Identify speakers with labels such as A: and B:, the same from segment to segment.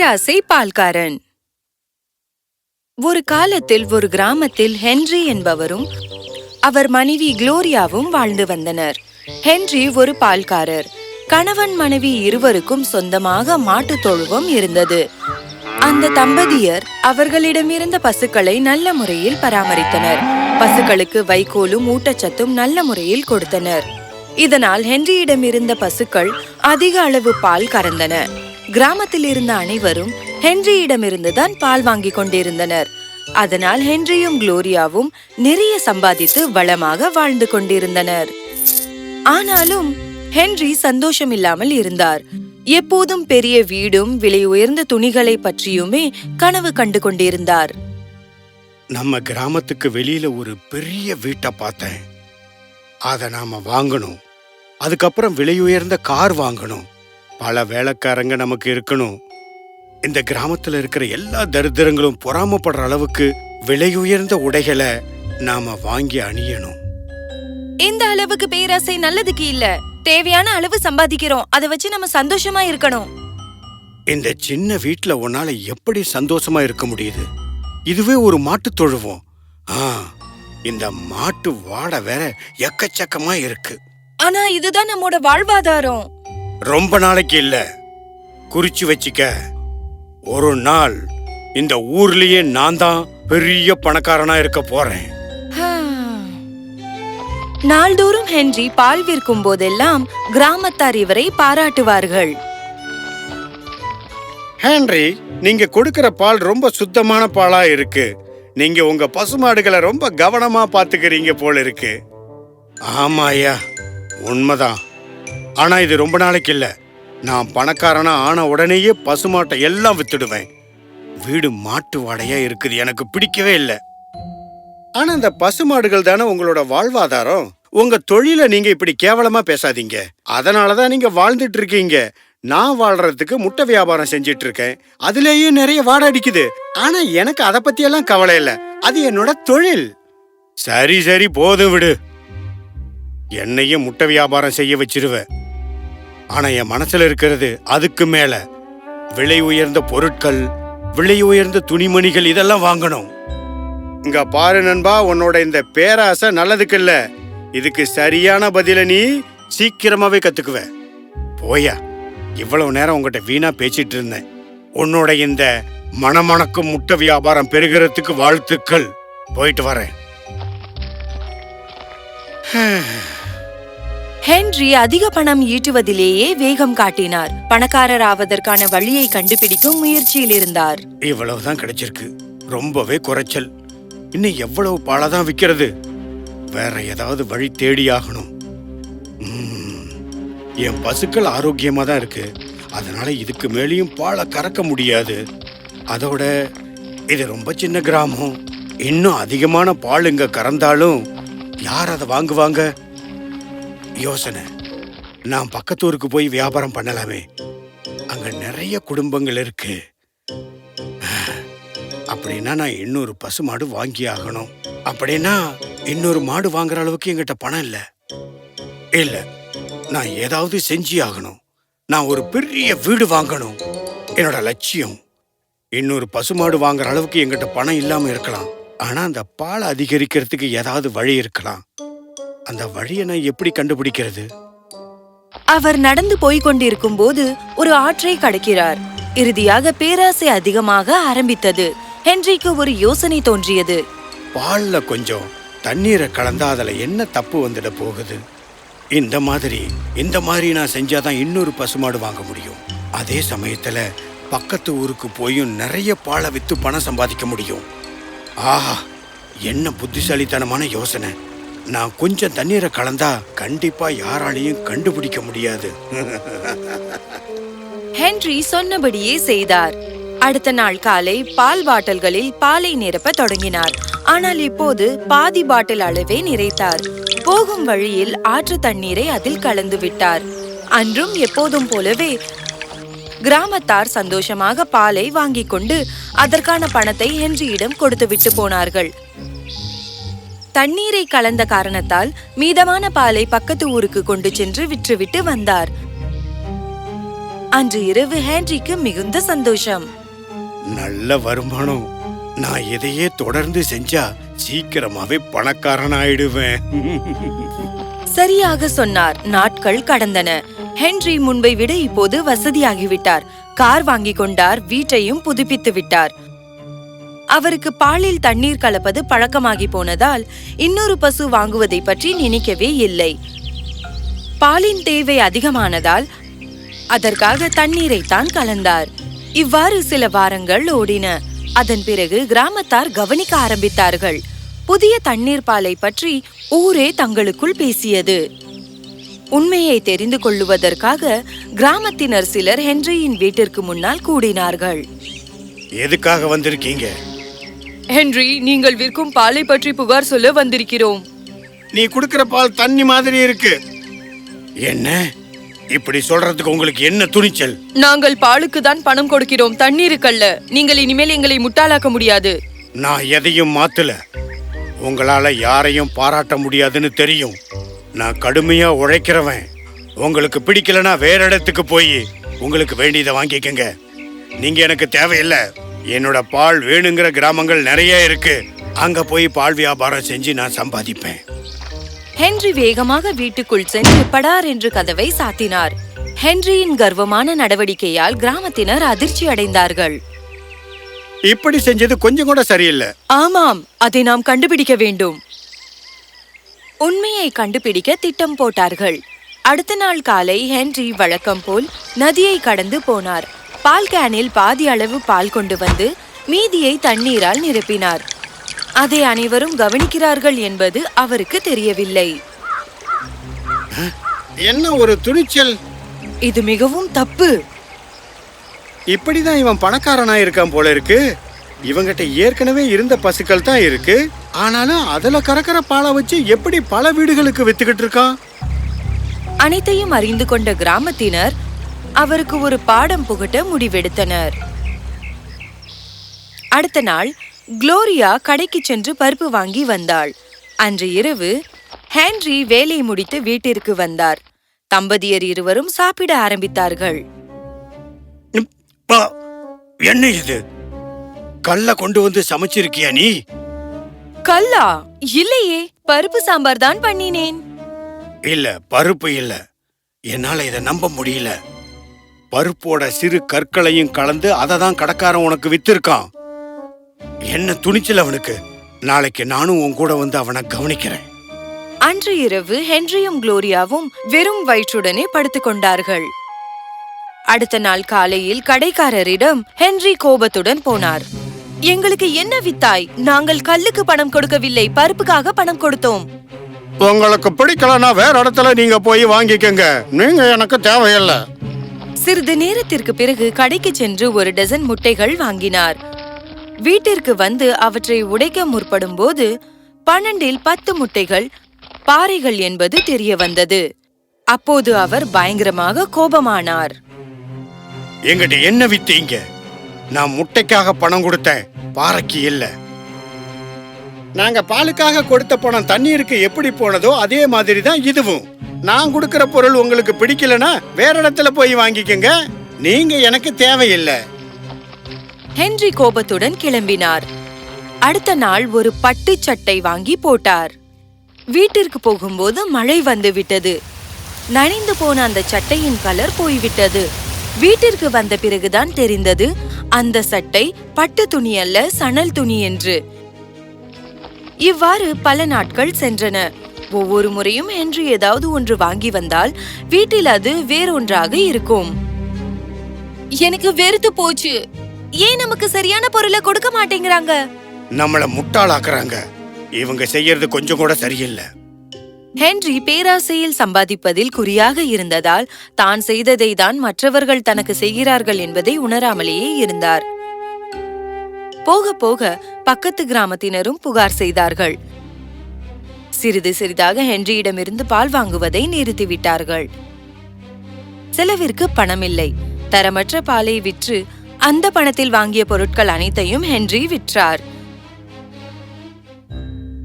A: பேராசை பால்காரன். ஒரு காலத்தில் ஒரு கிராமத்தில் ஹென்றி என்பவரும் அவர் மனைவி குளோரியாவும் வாழ்ந்து வந்தனர். ஹென்றி ஒரு பால்காரர். கணவன் மனைவி இருவருக்கும் சொந்தமாக மாட்டுத் தொழுவம் இருந்தது. அந்த தம்பதியர் அவர்களிடமிருந்த பசுக்களை நல்ல முறையில் பராமரித்தனர். பசுக்களுக்கு வைக்கோலும் ஊட்டச்சத்தும் நல்ல முறையில் கொடுத்தனர். இதனால் ஹென்ரியிடமிருந்த பசுக்கள் அதிக அளவு பால் கறந்தன. கிராமத்தில் இருந்த அனைவரும் ஹென்ரியிடமிருந்துதான் பால் வாங்கி கொண்டிருந்தனர். அதனால் ஹென்ரியும் குளோரியாவும் நிறைய சம்பாதித்து வளமாக வாழ்ந்து கொண்டிருந்தனர். ஆனாலும் ஹென்றி சந்தோஷம் இல்லாமல் இருந்தார். எப்போதும் பெரிய வீடும் விலை உயர்ந்த துணிகளை பற்றியுமே கனவு கண்டு கொண்டிருந்தார்.
B: நம்ம கிராமத்துக்கு வெளியில ஒரு பெரிய வீட்டை பார்த்தேன். அதை நாம வாங்கணும். அதுக்கப்புறம் விலை உயர்ந்த கார் வாங்கணும். பல வேலைக்காரங்க நமக்கு இருக்கணும். இந்த கிராமத்துல இருக்கிற எல்லா தரித்திரங்களும் பொறாமப்படுற அளவுக்கு விலை உயர்ந்த உடைகளை நாம வாங்கி அணியணும்.
A: இந்த அளவுக்கு பேராசை நல்லதுக்கு இல்ல. தேவையான அளவு சம்பாதிக்கிறோம். அதை வச்சு நம்ம சந்தோஷமா இருக்கணும்.
B: இந்த சின்ன வீட்டுல உன்னால எப்படி சந்தோஷமா இருக்க முடியுது? இதுவே ஒரு மாட்டு தொழுவோம். இந்த மாட்டு வாடை வேற எக்கச்சக்கமா இருக்கு.
A: ஆனா இதுதான் நம்மோட வாழ்வாதாரம்.
B: ரொம்ப நாளைக்கு இல்ல, குறிச்சு வச்சுக்க. ஒரு நாள் இந்த ஊர்லயே நான் தான் பெரிய பணக்காரனா இருக்க போறேன்.
A: நாள்தோறும் ஹென்றி பால் விற்கும் போதெல்லாம் கிராமத்தார் இவரை பாராட்டுவார்கள்.
B: ஹென்றி, நீங்க கொடுக்கிற பால் ரொம்ப சுத்தமான பாலா இருக்கு. நீங்க உங்க பசுமாடுகளை ரொம்ப கவனமா பாத்துக்கிறீங்க போல இருக்கு. ஆமா ஐயா, உண்மைதான். ஆனா இது ரொம்ப நாளைக்கு இல்ல. நான் பணக்காரனா ஆன உடனேயே பசுமாட்டை எல்லாம் வித்துடுவேன். வீடு மாட்டு வாடையா இருக்குது, எனக்கு பிடிக்கவே இல்லை. ஆனா இந்த பசுமாடுகள் தானே உங்களோட வாழ்வாதாரம். உங்க தொழில நீங்க இப்படி கேவலமா பேசாதீங்க. அதனாலதான் நீங்க வாழ்ந்துட்டு இருக்கீங்க. நான் வாழ்றதுக்கு முட்டை வியாபாரம் செஞ்சிட்டு இருக்கேன். அதுலயும் நிறைய வாடை அடிக்குது. ஆனா எனக்கு அதை பத்தி எல்லாம் கவலை இல்ல. அது என்னோட தொழில். சரி சரி, போதும் விடு. என்னையும் முட்டை வியாபாரம் செய்ய வச்சிருவ. ஆனா என் மனசுல இருக்கிறது அதுக்கு மேல. விலை உயர்ந்த பொருட்கள், விலை உயர்ந்த துணிமணிகள் இதெல்லாம் வாங்கணும். இங்க பாரு நண்பா, உன்னோட இந்த பேராசை நல்லதுக்கு இல்ல. இதுக்கு சரியான பதில நீ சீக்கிரமாவே கத்துக்குவ. போயா, இவ்வளவு நேரம் உங்ககிட்ட வீணா பேசிட்டு இருந்தேன். உன்னோட இந்த மணமணக்கும் முட்டை வியாபாரம் பெருகிறதுக்கு வாழ்த்துக்கள். போயிட்டு வரேன்.
A: ஹென்றி அதிக பணம் ஈட்டுவதிலேயே வேகம் காட்டினார். பணக்காரர் ஆவதற்கான வழியை கண்டுபிடிக்கும் முயற்சியில் இருந்தார்.
B: இவ்வளவுதான் கிடைச்சிருக்கு, ரொம்பவே குறைச்சல். இன்னும் எவ்வளவு பாலதான் விக்கிறது? வேற ஏதாவது வழி தேடி ஆகணும். என் பசுக்கள் ஆரோக்கியமா தான் இருக்கு. அதனால இதுக்கு மேலேயும் பாலை கறக்க முடியாது. அதோட இது ரொம்ப சின்ன கிராமம். இன்னும் அதிகமான பால் இங்க கறந்தாலும் யார் அதை வாங்குவாங்க? யோசனை, நான் பக்கத்தூருக்கு போய் வியாபாரம் பண்ணலாமே. அங்க நிறைய குடும்பங்கள் இருக்கு. அப்படின்னா நான் இன்னொரு பசு மாடு வாங்கி ஆகணும். அப்படின்னா இன்னொரு மாடு வாங்குற அளவுக்கு என்கிட்ட பணம் இல்ல. இல்ல, நான் ஏதாவது செஞ்சு ஆகணும். நான் ஒரு பெரிய வீடு வாங்கணும். என்னோட லட்சியம். இன்னொரு பசுமாடு வாங்குற அளவுக்கு என்கிட்ட பணம் இல்லாம இருக்கலாம். ஆனா அந்த பாலை அதிகரிக்கிறதுக்கு ஏதாவது வழி இருக்கலாம். அந்த வழியை நான் எப்படி கண்டுபிடிக்கிறது?
A: அவர் நடந்து போய்க் கொண்டிருக்கும் போது ஒரு ஆற்றை கடக்கிறார். இறுதியாக பேராசை அதிகமாக ஆரம்பித்தது. ஹென்றிக்கு ஒரு யோசனை தோன்றியது.
B: பால்ல கொஞ்சம் தண்ணீரை கலந்தா அதுல என்ன தப்பு வந்துட போகுது? இந்த மாதிரி நான் செஞ்சாதான் இன்னொரு பசுமாடு வாங்க முடியும். அதே சமயத்துல பக்கத்து ஊருக்கு போயும் நிறைய பாலை வித்து பணம் சம்பாதிக்க முடியும். ஆஹா, என்ன புத்திசாலித்தனமான யோசனை. நான் கொஞ்சம் தண்ணீரை கலந்தா கண்டிப்பா யாராலையும் கண்டுபிடிக்க முடியாது.
A: ஹென்றி சொன்னபடியே செய்தார். அடுத்த நாள் காலை பால் பாட்டில்களில் பாலை நிரப்ப தொடங்கினார். ஆனால் இப்போது பாதி பாட்டில் அளவே நிறைத்தார். போகும் வழியில் ஆற்று தண்ணீரை அதில் கலந்து விட்டார். அன்றும் எப்போதும் போலவே கிராமத்தார் சந்தோஷமாக பாலை வாங்கிக் கொண்டு அதற்கான பணத்தை ஹென்ரியிடம் கொடுத்து விட்டு போனார்கள். தண்ணீரை கலந்த காரணத்தால் மீதமான பாலை பக்கத்து ஊருக்கு கொண்டு சென்று விற்றுவிட்டு வந்தார். அன்று இரவு ஹென்றிக்கு மிகுந்த சந்தோஷம்.
B: நல்ல வருமானம். நான் இதையே தொடர்ந்து செஞ்சா சீக்கிரமாவே பணக்காரன் ஆயிடுவேன்.
A: சரியாக சொன்னார். நாட்கள் கடந்தன. ஹென்றி முன்பை விட இப்போது வசதியாகிவிட்டார். கார் வாங்கி கொண்டார். வீட்டையும் புதுப்பித்து விட்டார். அவருக்கு பாலில் தண்ணீர் கலப்பது பழக்கமாகி போனதால் இன்னொரு பசு வாங்குவதை பற்றி நினைக்கவே இல்லை. பாலின் தேவை அதிகமானதால் அதற்காக தண்ணீரைத்தான் கலந்தார். இவ்வாறு சில வாரங்கள் ஓடின. அதன் பிறகு கிராமத்தார் கவனிக்க ஆரம்பித்தார்கள். புதிய தண்ணீர் பாலை பற்றி ஊரே தங்களுக்குள் பேசியது. உண்மையை தெரிந்து கொள்ளுவதற்காக கிராமத்தினர் சிலர் ஹென்ரியின் வீட்டிற்கு முன்னால் கூடினார்கள்.
B: எதுக்காக வந்திருக்கீங்க?
A: ஹென்றி, நீங்கள் விற்கும் பாலை பற்றி புகார் சொல்ல வந்திருக்கிறோம்.
B: நீ குடுக்கிற பால் தண்ணி மாதிரி இருக்கு. என்ன இப்படி சொல்றதுக்கு உங்களுக்கு என்ன துணிச்சல்?
A: நாங்கள் பாலுக்கு தான் பணம் கொடுக்கிறோம், தண்ணீருக்கல்ல. நீங்கள் இனிமேல் எங்களை முட்டாளாக்க முடியாது.
B: நான் எதையும் மாத்தல. உங்களால யாரையும் பாராட்ட முடியாதுன்னு தெரியும். நான் கடுமையா உழைக்கிறவன். உங்களுக்கு பிடிக்கலனா வேற இடத்துக்கு போய் உங்களுக்கு வேண்டியதை வாங்கிக்கங்க. நீங்க எனக்கு தேவையில்லை. என்னோட பால் வேணுங்கிற கிராமங்கள் நிறைய இருக்கு. அங்க போய் பால் வியாபாரம் செஞ்சு நான் சம்பாதிப்பேன்.
A: ஹென்றி வேகமாக வீட்டுக்குள் சென்று படார் என்று கதவை சாத்தினார். ஹென்ரியின் கர்வமான நடவடிக்கையால் கிராமத்தினர் அதிர்ச்சி அடைந்தார்கள்.
B: இப்படி செஞ்சது கொஞ்சம் கூட சரியில்லை.
A: ஆமாம், அதை நாம் கண்டுபிடிக்க வேண்டும். உண்மையை கண்டுபிடிக்க திட்டம் போட்டார்கள். அடுத்த நாள் காலை ஹென்றி வழக்கம் போல் நதியை கடந்து போனார். பால் கேனில் பாதி அளவு பால் கொண்டு வந்து மீதியை தண்ணீரால் நிரப்பினார். அதை அனைவரும் கவனிக்கிறார்கள் என்பது அவருக்கு தெரியவில்லை.
B: என்ன ஒரு துணிச்சல்!
A: இது மிகவும் தப்பு.
B: இப்படிதான் இவன் பணக்காரனா இருக்கான் போல இருக்கு. இவங்கிட்ட ஏற்கனவே இருந்த பசுக்கள் தான் இருக்கு. ஆனாலும் அதுல கறக்கிற பாலை வச்சு எப்படி பல வீடுகளுக்கு வித்துக்கிட்டு இருக்கான்?
A: அனைத்தையும் அறிந்து கொண்ட கிராமத்தினர் அவருக்கு ஒரு பாடம் புகட்ட முடிவெடுத்தனர். அடுத்த நாள் குளோரியா கடைக்கு சென்று பருப்பு வாங்கி வந்தாள். அன்று இரவு ஹென்றி வேலை முடித்து வீட்டிற்கு வந்தார். தம்பதியர் இருவரும் சாப்பிட ஆரம்பித்தார்கள்.
B: என்ன இது? கல்ல கொண்டு வந்து சமைச்சிருக்கியா நீ?
A: கல்லா? இல்லையே, பருப்பு சாம்பார் தான் பண்ணினேன்.
B: இல்ல, பருப்பு இல்ல. என்னால இத நம்ப முடியல. பருப்போட சிறு கற்களையும் கலந்து அதை தான் கடைக்காரன் உனக்கு வித்திருக்கான். என்ன துணிச்சல் அவனுக்கு! நாளைக்கு நானும் உன் கூட வந்து அவனை கவனிக்கிறேன்.
A: அன்று இரவு ஹென்ரியும் குளோரியாவும் வெறும் வயிற்றுடனே படுத்துக் கொண்டார்கள். அடுத்த நாள் காலையில் கடைக்காரரிடம் ஹென்றி கோபத்துடன் போனார். எங்களுக்கு என்ன வித்தாய்? நாங்கள் கல்லுக்கு பணம் கொடுக்கவில்லை, பருப்புக்காக பணம் கொடுத்தோம்.
B: உங்களுக்கு பிடிக்கலனா வேற இடத்துல நீங்க போய் வாங்கிக்கங்க. நீங்க எனக்கு தேவையில்லை.
A: சிறிது நேரத்திற்கு பிறகு கடைக்கு சென்று ஒரு டசன் முட்டைகள் வாங்கினார். வீட்டிற்கு வந்து அவற்றை உடைக்க முற்படும் போது 12இல் 10 முட்டைகள் பாறைகள் என்பது தெரிய வந்தது. அப்போது அவர் பயங்கரமாக கோபமானார்.
B: எங்கிட்ட என்ன வித்தீங்க? நான் முட்டைக்காக பணம் கொடுத்தேன், பாறைக்கு இல்ல. நாங்க பாலுக்காக கொடுத்த பணம் தண்ணீருக்கு எப்படி போனதோ அதே மாதிரி தான் இதுவும். நான் கொடுக்கிற பொருள் உங்களுக்கு பிடிக்கலனா வேற இடத்துல போய் வாங்கிக்கங்க. நீங்க எனக்கு தேவையில்லை.
A: ஹென்றி கோபத்துடன் கிளம்பினார். அடுத்த நாள் ஒரு பட்டு சட்டை வாங்கி போட்டார். வீட்டிற்கு போகும்போது மழை வந்து விட்டது. நனைந்து போன அந்த சட்டையின் கலர் போய்விட்டது. வீட்டிற்கு வந்த பிறகுதான் தெரிந்தது அந்த சட்டை பட்டு துணி அல்ல, சணல் துணி என்று. இவ்வாறு பல நாட்கள் சென்றன. ஒவ்வொரு முறையும் ஹென்றி ஏதாவது ஒன்று வாங்கி வந்தால் வீட்டில் அது வேறொன்றாக இருக்கும். எனக்கு வெறுத்து போச்சு. ஏன் நமக்கு சரியான பொருளை கொடுக்க மாட்டேங்கிறாங்க?
B: நம்மள முட்டாளாக்குறாங்க. இவங்க செய்யறது கொஞ்சம் கூட சரியில்லை.
A: ஹென்றி பேராசையில் சம்பாதிப்பதில் குறியாக இருந்ததால் தான் செய்ததை தான் மற்றவர்கள் தனக்கு செய்கிறார்கள் என்பதை உணராமலேயே இருந்தார். போக போக பக்கத்து கிராமத்தினரும் புகார் செய்தார்கள். சிறிது சிறிதாக ஹென்ரியிடமிருந்து பால் வாங்குவதை நிறுத்திவிட்டார்கள். செலவிற்கு பணமில்லை. தரமற்ற பாலை விற்று அந்த பணத்தில் வாங்கிய பொருட்கள் அனைத்தையும் ஹென்றி விற்றார்.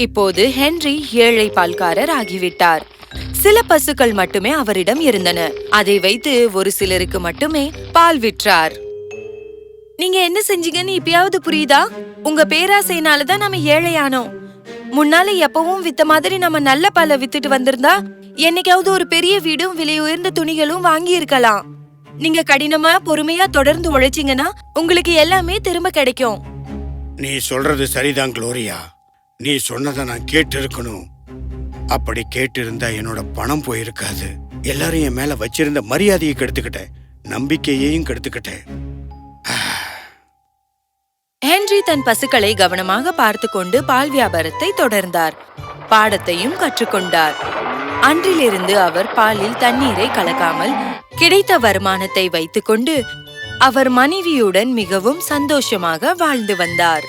A: இப்போது ஹென்றி ஏழை பால்காரர் ஆகிவிட்டார். சில பசுக்கள் மட்டுமே அவரிடம் இருந்தன. அதை வைத்து ஒரு சிலருக்கு மட்டுமே பால் விற்றார். நீங்க என்ன செஞ்சீங்கன்னு இப்பயாவது புரியுதா? உங்க பேராசையினாலதான் நம்ம ஏழையானோம். முன்னால எப்பவும் வித்த மாதிரி நம்ம நல்ல பாலை வித்துட்டு வந்திருந்தா என்னைக்காவது ஒரு பெரிய வீடும் விலை உயர்ந்த துணிகளும் வாங்கி இருக்கலாம். நீங்க கடினமா பொறுமையா தொடர்ந்து உழைச்சீங்கன்னா உங்களுக்கு எல்லாமே திரும்ப கிடைக்கும்.
B: நீ சொல்றது சரிதான் குளோரியா. நீ சொன்னதை நான் கேட்டு இருக்கணும். அப்படி கேட்டு இருந்தா என்னோட பணம் போயிருக்காது. எல்லாரும் என் மேல வச்சிருந்த மரியாதையை கெடுத்துக்கிட்டேன், நம்பிக்கையையும் கெடுத்துக்கிட்டேன்.
A: ஹென்றி தன் பசுக்களை கவனமாக பார்த்து கொண்டு பால் வியாபாரத்தை தொடர்ந்தார். பாடத்தையும் கற்றுக்கொண்டார். அன்றிலிருந்து அவர் பாலில் தண்ணீரை கலக்காமல் கிடைத்த வருமானத்தை வைத்துக்கொண்டு அவர் மனைவியுடன் மிகவும் சந்தோஷமாக வாழ்ந்து வந்தார்.